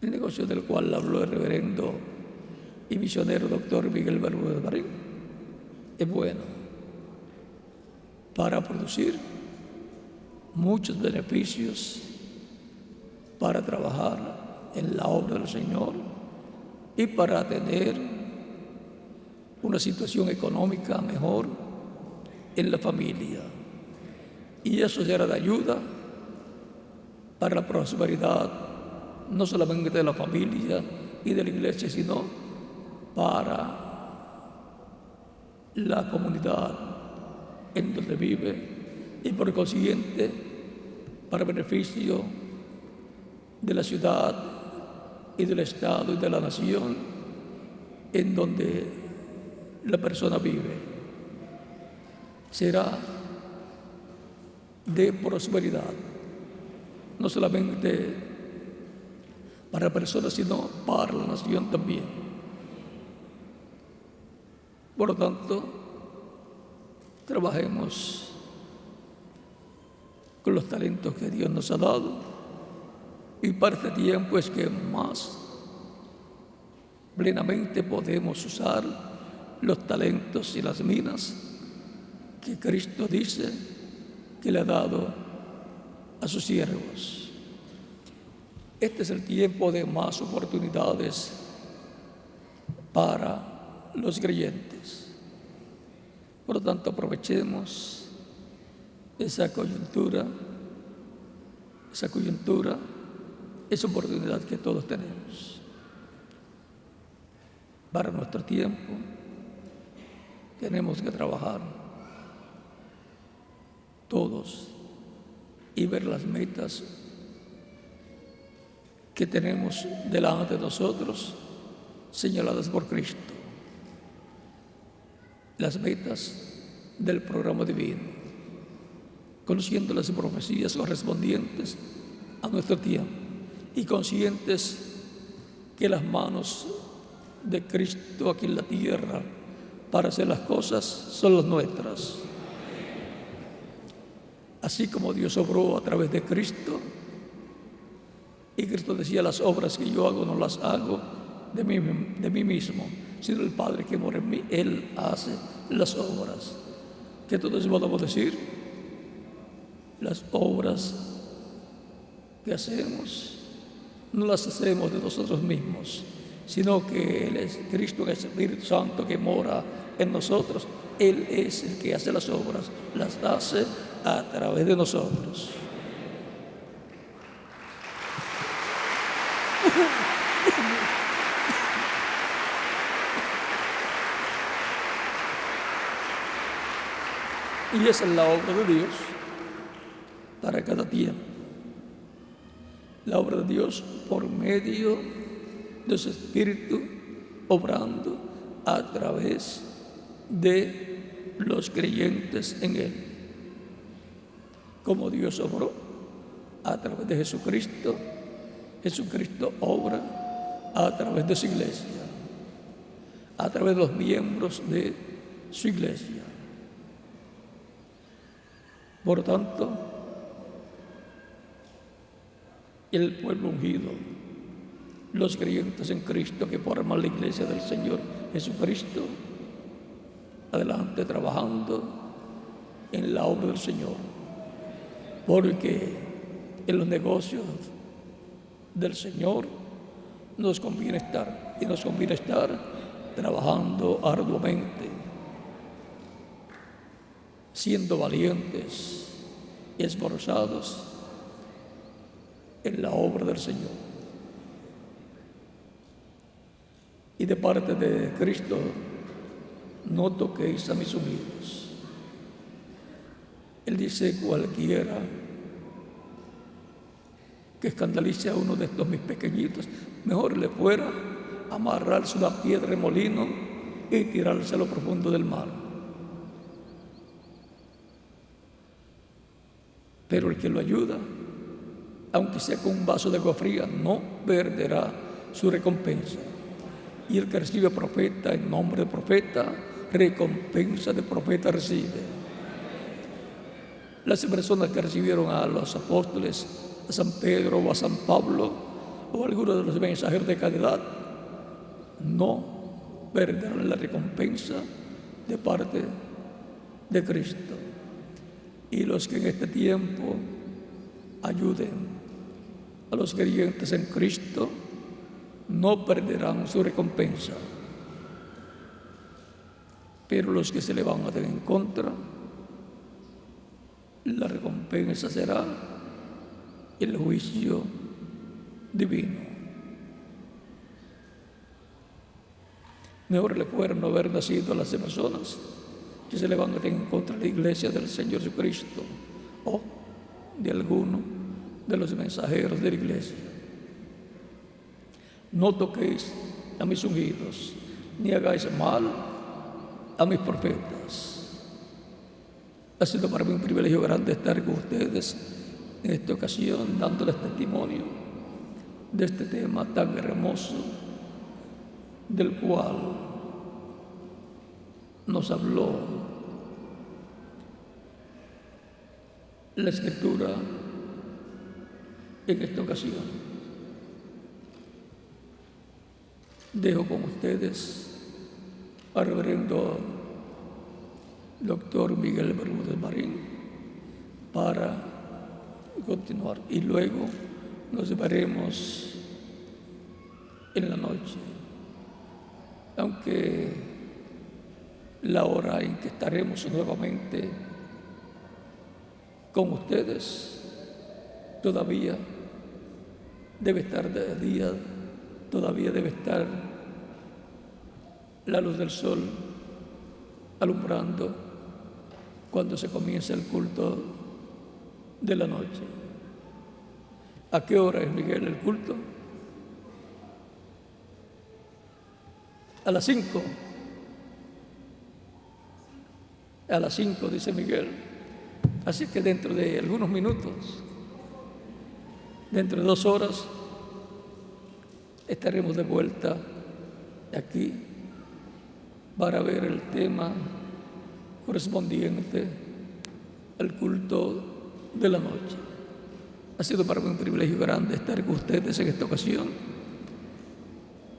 El negocio del cual habló el reverendo y misionero doctor Miguel Bermúdez Marín es bueno para producir muchos beneficios, para trabajar en la obra del Señor y para tener una situación económica mejor en la familia. Y eso será de ayuda para la prosperidad, no solamente de la familia y de la iglesia, sino para la comunidad en donde vive, y por consiguiente para beneficio de la ciudad y del estado y de la nación en donde la persona vive. Será de prosperidad, no solamente para personas, sino para la nación también. Por lo tanto, trabajemos con los talentos que Dios nos ha dado, y para este tiempo es que más plenamente podemos usar los talentos y las minas que Cristo dice que le ha dado a sus siervos. Este es el tiempo de más oportunidades para los creyentes. Por lo tanto, aprovechemos esa coyuntura esa coyuntura, esa oportunidad que todos tenemos para nuestro tiempo. Tenemos que trabajar todos y ver las metas que tenemos delante de nosotros, señaladas por Cristo, las metas del programa divino, conociendo las profecías correspondientes a nuestro tiempo y conscientes que las manos de Cristo aquí en la tierra para hacer las cosas son las nuestras. Así como Dios obró a través de Cristo, y Cristo decía: las obras que yo hago no las hago de mí mismo, sino el Padre que mora en mí, Él hace las obras. Que todos podamos decir: las obras que hacemos no las hacemos de nosotros mismos, sino que Él es Cristo, que es el Espíritu Santo que mora en nosotros. Él es el que hace las obras, las hace a través de nosotros. Y esa es la obra de Dios para cada tiempo. La obra de Dios por medio de su Espíritu obrando a través de los creyentes en Él. Como Dios obró a través de Jesucristo, Jesucristo obra a través de su iglesia, a través de los miembros de su iglesia. Por tanto, el pueblo ungido, los creyentes en Cristo que forman la iglesia del Señor Jesucristo, adelante trabajando en la obra del Señor, porque en los negocios del Señor nos conviene estar, y nos conviene estar trabajando arduamente, siendo valientes y esforzados en la obra del Señor. Y de parte de Cristo: no toquéis a mis ungidos. Él dice: cualquiera que escandalice a uno de estos mis pequeñitos, mejor le fuera amarrarse una piedra de molino y tirarse a lo profundo del mar. Pero el que lo ayuda, aunque sea con un vaso de agua fría, no perderá su recompensa. Y el que recibe profeta en nombre de profeta, recompensa de profeta recibe. Las personas que recibieron a los apóstoles, a San Pedro o a San Pablo o a algunos de los mensajeros de caridad, no perderán la recompensa de parte de Cristo. Y los que en este tiempo ayuden a los creyentes en Cristo no perderán su recompensa. Pero los que se levanten en contra, la recompensa será el juicio divino. Mejor le fuera no haber nacido a las personas que se levanten en contra de la iglesia del Señor Jesucristo o de alguno de los mensajeros de la iglesia. No toquéis a mis ungidos, ni hagáis mal a mis profetas. Ha sido para mí un privilegio grande estar con ustedes en esta ocasión, dándoles testimonio de este tema tan hermoso, del cual nos habló la Escritura en esta ocasión. Dejo con ustedes al reverendo doctor Miguel Bermúdez Marín para continuar, y luego nos veremos en la noche, aunque la hora en que estaremos nuevamente con ustedes todavía debe estar de día, todavía debe estar la luz del sol alumbrando cuando se comienza el culto de la noche. ¿A qué hora es, Miguel, el culto? A las 5. A las 5, dice Miguel. Así que dentro de algunos minutos, dentro de 2 horas, estaremos de vuelta aquí para ver el tema correspondiente al culto de la noche. Ha sido para mí un privilegio grande estar con ustedes en esta ocasión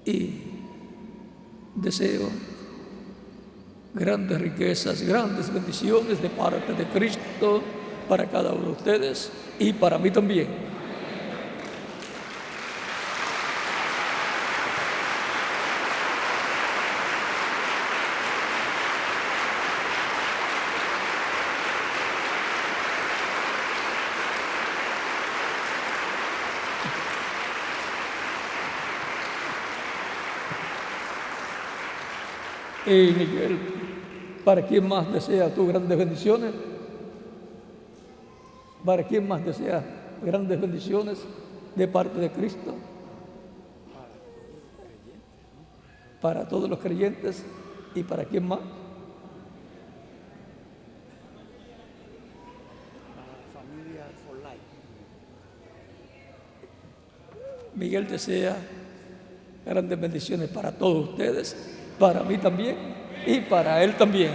y deseo grandes riquezas, grandes bendiciones de parte de Cristo para cada uno de ustedes y para mí también. Miguel, ¿para quién más desea tú grandes bendiciones? ¿Para quién más desea grandes bendiciones de parte de Cristo? Para todos los creyentes. ¿Y para quién más? Para la familia For Life. Miguel desea grandes bendiciones para todos ustedes, para mí también y para él también.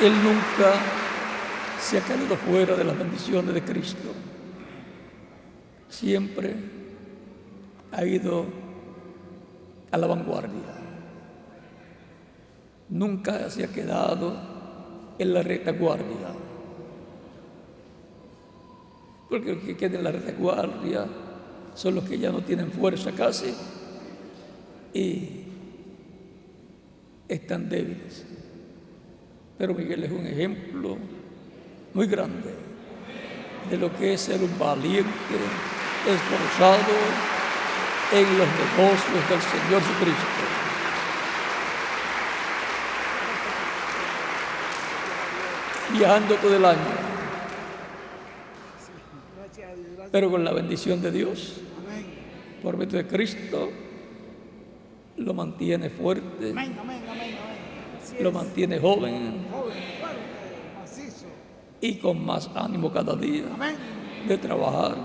Él nunca se ha quedado fuera de las bendiciones de Cristo. Siempre ha ido a la vanguardia. Nunca se ha quedado en la retaguardia. Porque los que quedan en la retaguardia son los que ya no tienen fuerza casi y están débiles. Pero Miguel es un ejemplo muy grande de lo que es ser un valiente, esforzado en los negocios del Señor Jesucristo. Viajando todo el año, pero con la bendición de Dios, por medio de Cristo, lo mantiene fuerte, lo mantiene joven y con más ánimo cada día de trabajar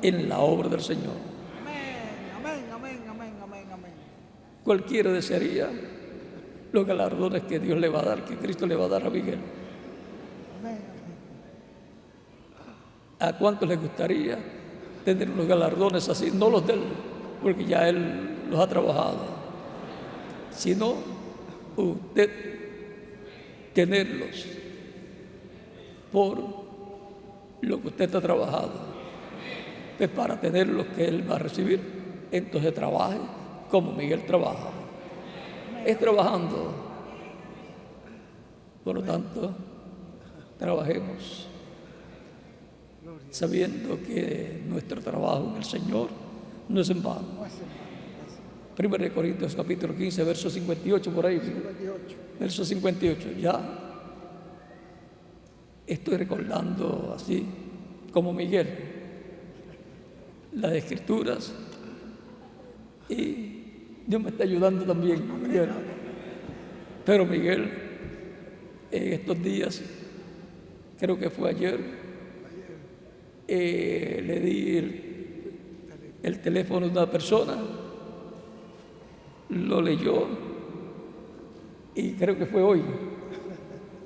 en la obra del Señor. Cualquiera desearía los galardones que Dios le va a dar, que Cristo le va a dar a Miguel. ¿A cuántos les gustaría tener unos galardones así? No los de él, porque ya él los ha trabajado, sino usted tenerlos por lo que usted ha trabajado. Pues para tener lo que él va a recibir, entonces trabaje como Miguel trabaja. Es trabajando. Por lo tanto, trabajemos sabiendo que nuestro trabajo en el Señor no es en vano. 1 Corintios capítulo 15, verso 58, por ahí. Verso 58, ya estoy recordando así como Miguel las Escrituras y Dios me está ayudando también, Miguel. Pero Miguel, en estos días, creo que fue ayer, le di el teléfono de una persona, lo leyó y creo que fue hoy.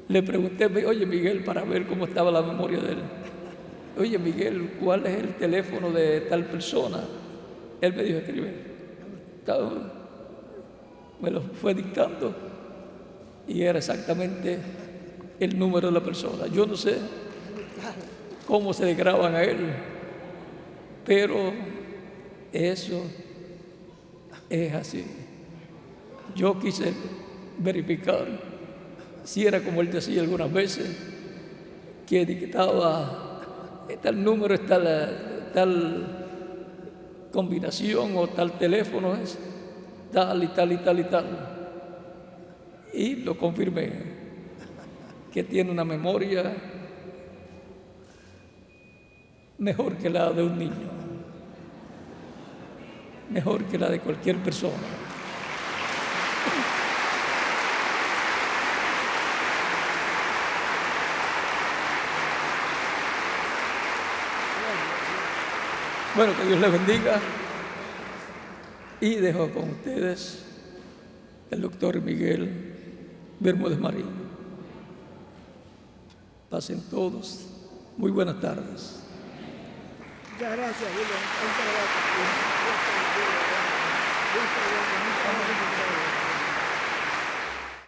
Le pregunté, oye Miguel, para ver cómo estaba la memoria de él. Oye Miguel, ¿cuál es el teléfono de tal persona? Él me dijo, escribe. Me lo fue dictando y era exactamente el número de la persona. Yo no sé cómo se le graban a él, pero eso Es así. Yo quise verificar si era como él decía algunas veces, que dictaba tal número, tal combinación o tal teléfono es tal y tal y tal y tal. Y lo confirmé, que tiene una memoria mejor que la de un niño, mejor que la de cualquier persona. Bueno, que Dios les bendiga y dejo con ustedes el doctor Miguel Bermúdez Marín. Pasen todos muy buenas tardes. Muchas gracias, William. Muchas gracias. Dios te bendiga. Dios te bendiga.